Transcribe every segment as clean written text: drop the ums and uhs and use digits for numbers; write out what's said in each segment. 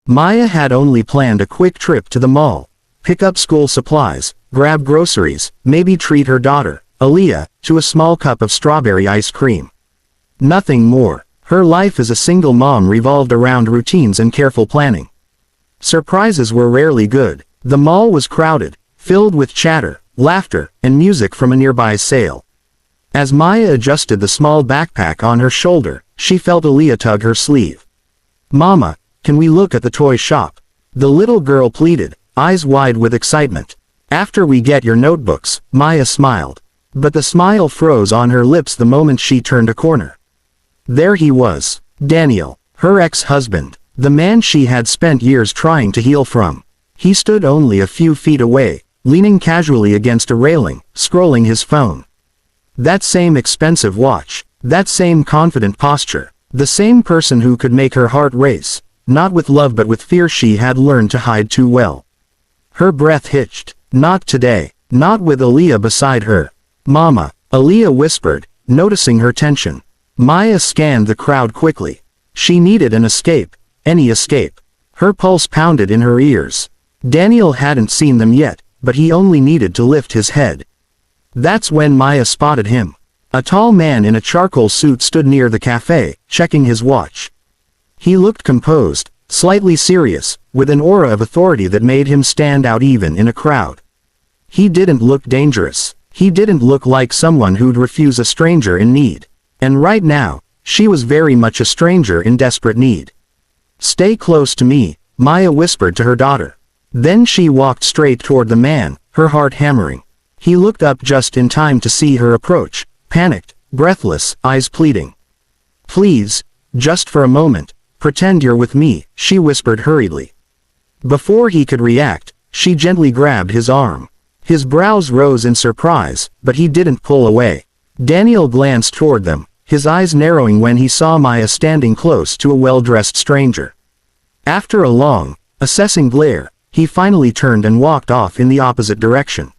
Maya had only planned a quick trip to the mall, pick up school supplies, grab groceries, maybe treat her daughter, Aaliyah, to a small cup of strawberry ice cream. Nothing more. Her life as a single mom revolved around routines and careful planning. Surprises were rarely good. The mall was crowded, filled with chatter, laughter, and music from a nearby sale. As Maya adjusted the small backpack on her shoulder, she felt Aaliyah tug her sleeve. "Mama, can we look at the toy shop?" the little girl pleaded, eyes wide with excitement. "After we get your notebooks," Maya smiled. But the smile froze on her lips the moment she turned a corner. There he was, Daniel, her ex-husband, the man she had spent years trying to heal from. He stood only a few feet away, leaning casually against a railing, scrolling his phone. That same expensive watch, that same confident posture, the same person who could make her heart race, not with love but with fear she had learned to hide too well. Her breath hitched. Not today, not with Aaliyah beside her. "Mama," Aaliyah whispered, noticing her tension. Maya scanned the crowd quickly. She needed an escape, any escape. Her pulse pounded in her ears. Daniel hadn't seen them yet, but he only needed to lift his head. That's when Maya spotted him. A tall man in a charcoal suit stood near the cafe, checking his watch. He looked composed, slightly serious, with an aura of authority that made him stand out even in a crowd. He didn't look dangerous. He didn't look like someone who'd refuse a stranger in need. And right now, she was very much a stranger in desperate need. "Stay close to me," Maya whispered to her daughter. Then she walked straight toward the man, her heart hammering. He looked up just in time to see her approach, panicked, breathless, eyes pleading. "Please, just for a moment, pretend you're with me," she whispered hurriedly. Before he could react, she gently grabbed his arm. His brows rose in surprise, but he didn't pull away. Daniel glanced toward them, his eyes narrowing when he saw Maya standing close to a well-dressed stranger. After a long, assessing glare, he finally turned and walked off in the opposite direction.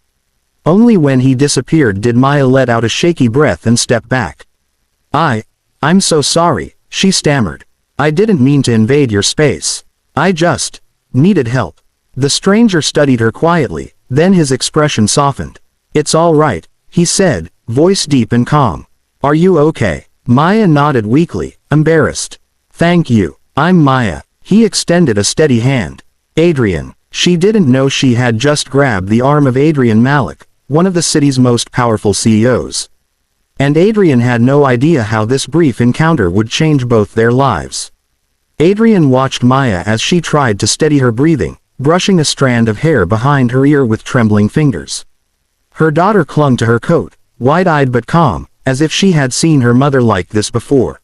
Only when he disappeared did Maya let out a shaky breath and step back. I'm so sorry," she stammered. "I didn't mean to invade your space. I just needed help." The stranger studied her quietly, then his expression softened. "It's all right," he said, voice deep and calm. "Are you okay?" Maya nodded weakly, embarrassed. "Thank you. I'm Maya." He extended a steady hand. "Adrian." She didn't know she had just grabbed the arm of Adrian Malik, one of the city's most powerful CEOs. And Adrian had no idea how this brief encounter would change both their lives. Adrian watched Maya as she tried to steady her breathing, brushing a strand of hair behind her ear with trembling fingers. Her daughter clung to her coat, wide-eyed but calm, as if she had seen her mother like this before.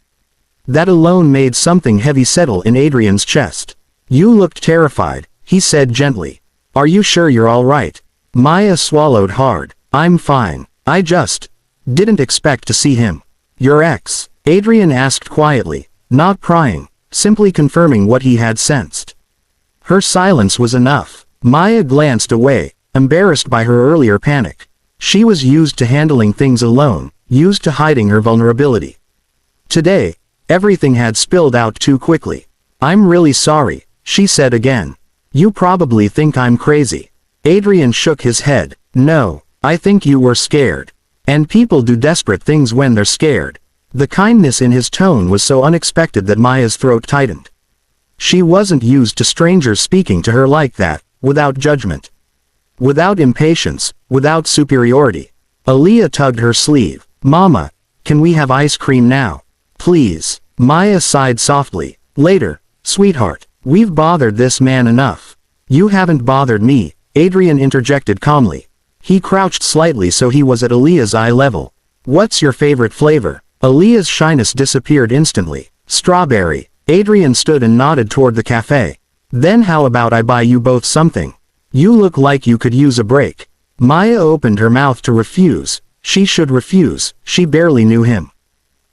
That alone made something heavy settle in Adrian's chest. "You looked terrified," he said gently. "Are you sure you're all right?" Maya swallowed hard. "I'm fine. I just didn't expect to see him." "Your ex?" Adrian asked quietly, not prying, simply confirming what he had sensed. Her silence was enough. Maya glanced away, embarrassed by her earlier panic. She was used to handling things alone, used to hiding her vulnerability. Today, everything had spilled out too quickly. "I'm really sorry," she said again. "You probably think I'm crazy." Adrian shook his head. "No, I think you were scared. And people do desperate things when they're scared." The kindness in his tone was so unexpected that Maya's throat tightened. She wasn't used to strangers speaking to her like that, without judgment. Without impatience, without superiority. Aaliyah tugged her sleeve. "Mama, can we have ice cream now? Please." Maya sighed softly. "Later, sweetheart. We've bothered this man enough." "You haven't bothered me," Adrian interjected calmly. He crouched slightly so he was at Aaliyah's eye level. "What's your favorite flavor?" Aaliyah's shyness disappeared instantly. "Strawberry." Adrian stood and nodded toward the cafe. "Then how about I buy you both something? You look like you could use a break." Maya opened her mouth to refuse. She should refuse, she barely knew him.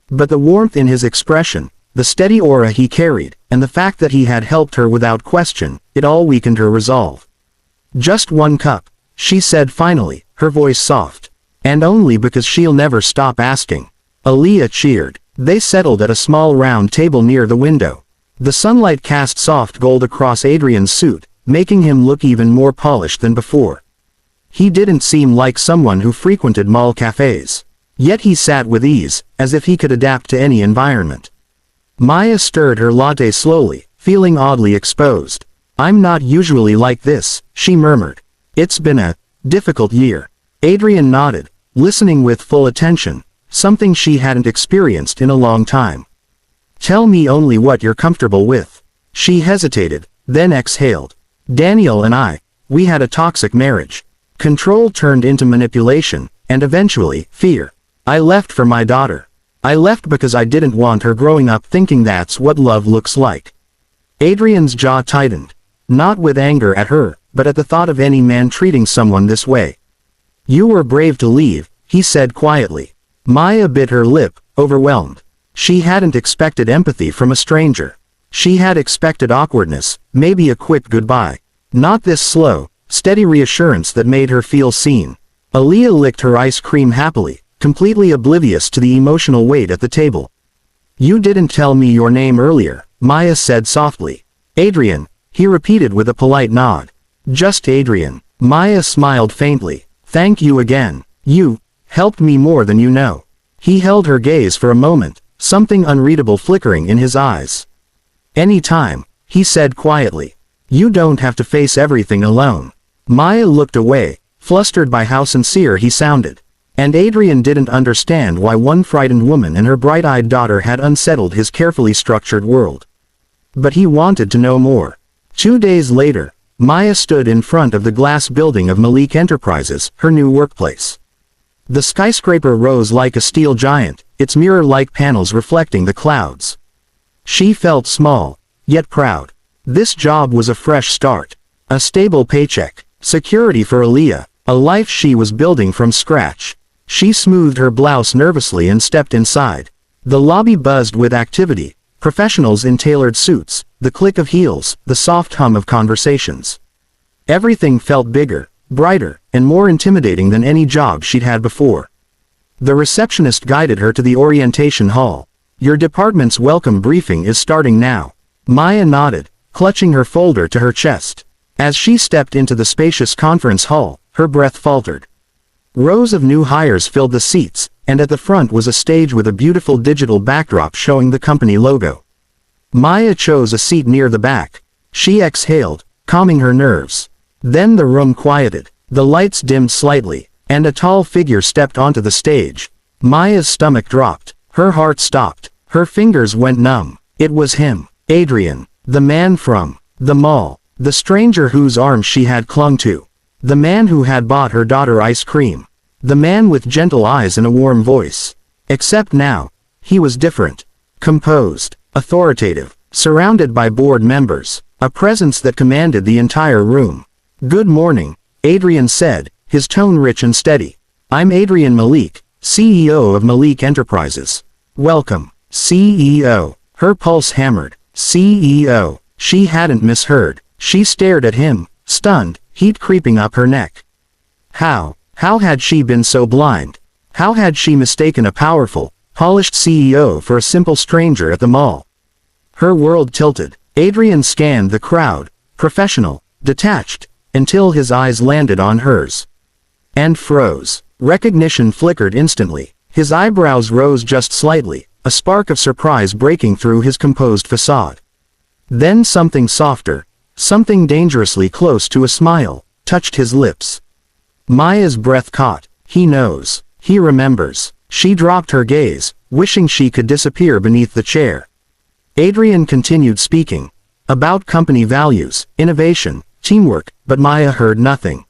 But the warmth in his expression, the steady aura he carried, and the fact that he had helped her without question, it all weakened her resolve. "Just one cup," she said finally, her voice soft. "And only because she'll never stop asking." Aaliyah cheered. They settled at a small round table near the window. The sunlight cast soft gold across Adrian's suit, making him look even more polished than before. He didn't seem like someone who frequented mall cafes. Yet he sat with ease, as if he could adapt to any environment. Maya stirred her latte slowly, feeling oddly exposed. "I'm not usually like this," she murmured. "It's been a difficult year." Adrian nodded, listening with full attention, something she hadn't experienced in a long time. "Tell me only what you're comfortable with." She hesitated, then exhaled. "Daniel and we had a toxic marriage. Control turned into manipulation, and eventually, fear. I left for my daughter. I left because I didn't want her growing up thinking that's what love looks like." Adrian's jaw tightened. Not with anger at her, but at the thought of any man treating someone this way. "You were brave to leave," he said quietly. Maya bit her lip, overwhelmed. She hadn't expected empathy from a stranger. She had expected awkwardness, maybe a quick goodbye. Not this slow, steady reassurance that made her feel seen. Aaliyah licked her ice cream happily, completely oblivious to the emotional weight at the table. "You didn't tell me your name earlier," Maya said softly. "Adrian," he repeated with a polite nod. "Just Adrian." Maya smiled faintly. "Thank you again. You helped me more than you know." He held her gaze for a moment, something unreadable flickering in his eyes. "Any time," he said quietly. "You don't have to face everything alone." Maya looked away, flustered by how sincere he sounded. And Adrian didn't understand why one frightened woman and her bright-eyed daughter had unsettled his carefully structured world. But he wanted to know more. 2 days later, Maya stood in front of the glass building of Malik Enterprises, her new workplace. The skyscraper rose like a steel giant, its mirror-like panels reflecting the clouds. She felt small, yet proud. This job was a fresh start. A stable paycheck, security for Aaliyah, a life she was building from scratch. She smoothed her blouse nervously and stepped inside. The lobby buzzed with activity, professionals in tailored suits, the click of heels, the soft hum of conversations. Everything felt bigger, brighter, and more intimidating than any job she'd had before. The receptionist guided her to the orientation hall. "Your department's welcome briefing is starting now." Maya nodded, clutching her folder to her chest. As she stepped into the spacious conference hall, her breath faltered. Rows of new hires filled the seats, and at the front was a stage with a beautiful digital backdrop showing the company logo. Maya chose a seat near the back. She exhaled, calming her nerves. Then the room quieted, the lights dimmed slightly, and a tall figure stepped onto the stage. Maya's stomach dropped, her heart stopped, her fingers went numb. It was him, Adrian, the man from the mall, the stranger whose arms she had clung to, the man who had bought her daughter ice cream, the man with gentle eyes and a warm voice. Except now, he was different, composed, authoritative, surrounded by board members, a presence that commanded the entire room. "Good morning," Adrian said, his tone rich and steady. "I'm Adrian Malik, CEO of Malik Enterprises." "Welcome, CEO." Her pulse hammered. CEO. She hadn't misheard. She stared at him, stunned, heat creeping up her neck. How had she been so blind? How had she mistaken a powerful, polished CEO for a simple stranger at the mall? Her world tilted. Adrian scanned the crowd, professional, detached, until his eyes landed on hers. And froze. Recognition flickered instantly. His eyebrows rose just slightly, a spark of surprise breaking through his composed facade. Then something softer, something dangerously close to a smile, touched his lips. Maya's breath caught. He knows. He remembers. She dropped her gaze, wishing she could disappear beneath the chair. Adrian continued speaking. About company values, innovation, teamwork, but Maya heard nothing.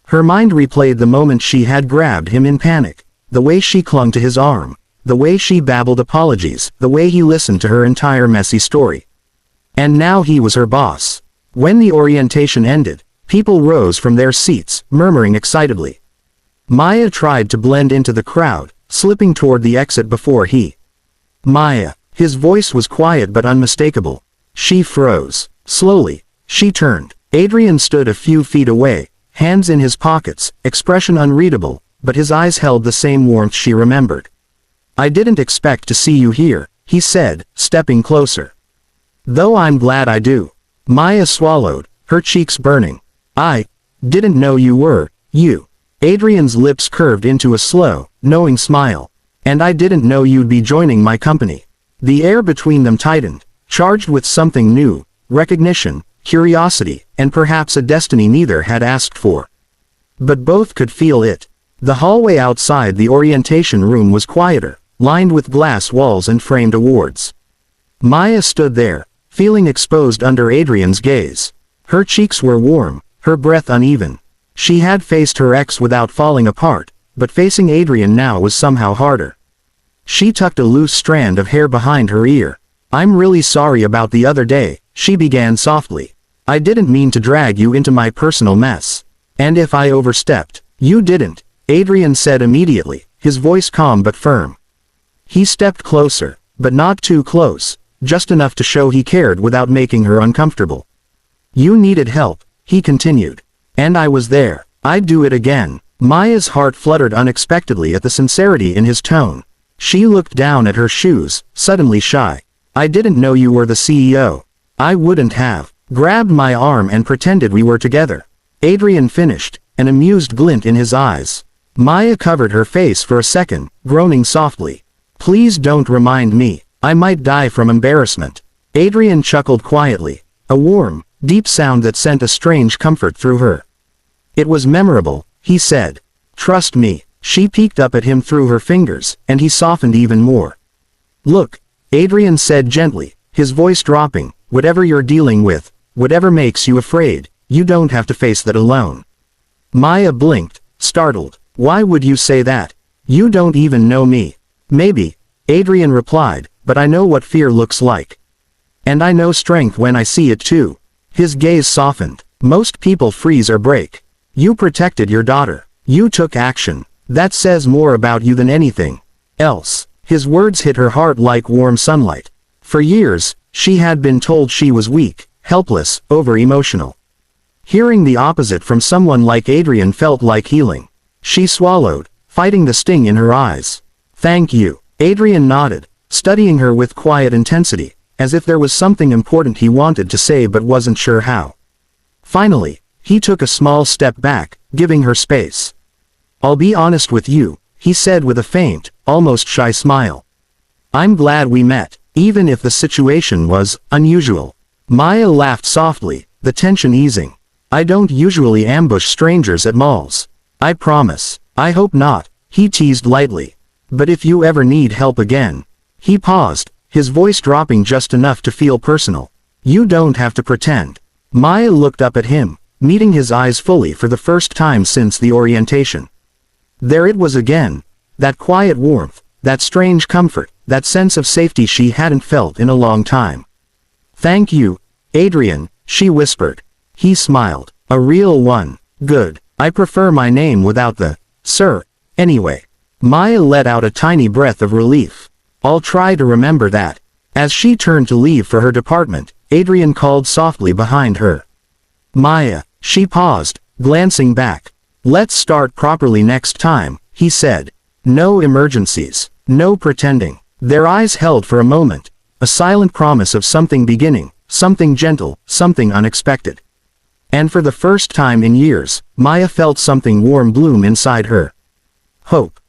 Her mind replayed the moment she had grabbed him in panic, the way she clung to his arm, the way she babbled apologies, the way he listened to her entire messy story. And now he was her boss. When the orientation ended, people rose from their seats, murmuring excitedly. Maya tried to blend into the crowd, slipping toward the exit before he. "Maya." His voice was quiet but unmistakable. She froze. Slowly, she turned. Adrian stood a few feet away, hands in his pockets, expression unreadable, but his eyes held the same warmth she remembered. "I didn't expect to see you here," he said, stepping closer. Though I'm glad I do. Maya swallowed, her cheeks burning. I didn't know you were, you. Adrian's lips curved into a slow, knowing smile. And I didn't know you'd be joining my company. The air between them tightened, charged with something new, recognition, curiosity, and perhaps a destiny neither had asked for. But both could feel it. The hallway outside the orientation room was quieter, lined with glass walls and framed awards. Maya stood there, feeling exposed under Adrian's gaze. Her cheeks were warm, her breath uneven. She had faced her ex without falling apart, but facing Adrian now was somehow harder. She tucked a loose strand of hair behind her ear. I'm really sorry about the other day, she began softly. I didn't mean to drag you into my personal mess. And if I overstepped, you didn't, Adrian said immediately, his voice calm but firm. He stepped closer, but not too close, just enough to show he cared without making her uncomfortable. You needed help, he continued. And I was there. I'd do it again. Maya's heart fluttered unexpectedly at the sincerity in his tone. She looked down at her shoes, suddenly shy. I didn't know you were the CEO. I wouldn't have. Grabbed my arm and pretended we were together. Adrian finished, an amused glint in his eyes. Maya covered her face for a second, groaning softly. Please don't remind me. I might die from embarrassment. Adrian chuckled quietly. A warm, deep sound that sent a strange comfort through her. It was memorable, he said. Trust me. She peeked up at him through her fingers, and he softened even more. Look, Adrian said gently, his voice dropping, whatever you're dealing with, whatever makes you afraid, you don't have to face that alone. Maya blinked, startled. Why would you say that? You don't even know me. Maybe, Adrian replied, but I know what fear looks like. And I know strength when I see it too. His gaze softened. Most people freeze or break. You protected your daughter. You took action. That says more about you than anything else. His words hit her heart like warm sunlight. For years, she had been told she was weak, helpless, over-emotional. Hearing the opposite from someone like Adrian felt like healing. She swallowed, fighting the sting in her eyes. Thank you. Adrian nodded, studying her with quiet intensity, as if there was something important he wanted to say but wasn't sure how. Finally, he took a small step back, giving her space. I'll be honest with you, he said with a faint, almost shy smile. I'm glad we met, even if the situation was unusual. Maya laughed softly, the tension easing. I don't usually ambush strangers at malls. I promise. I hope not, he teased lightly. But if you ever need help again. He paused, his voice dropping just enough to feel personal. You don't have to pretend. Maya looked up at him, meeting his eyes fully for the first time since the orientation. There it was again. That quiet warmth, that strange comfort, that sense of safety she hadn't felt in a long time. Thank you, Adrian, she whispered. He smiled. A real one. Good. I prefer my name without the sir, anyway. Maya let out a tiny breath of relief. I'll try to remember that. As she turned to leave for her department, Adrian called softly behind her. Maya, she paused, glancing back. Let's start properly next time, he said. No emergencies. No pretending. Their eyes held for a moment. A silent promise of something beginning, something gentle, something unexpected. And for the first time in years, Maya felt something warm bloom inside her. Hope.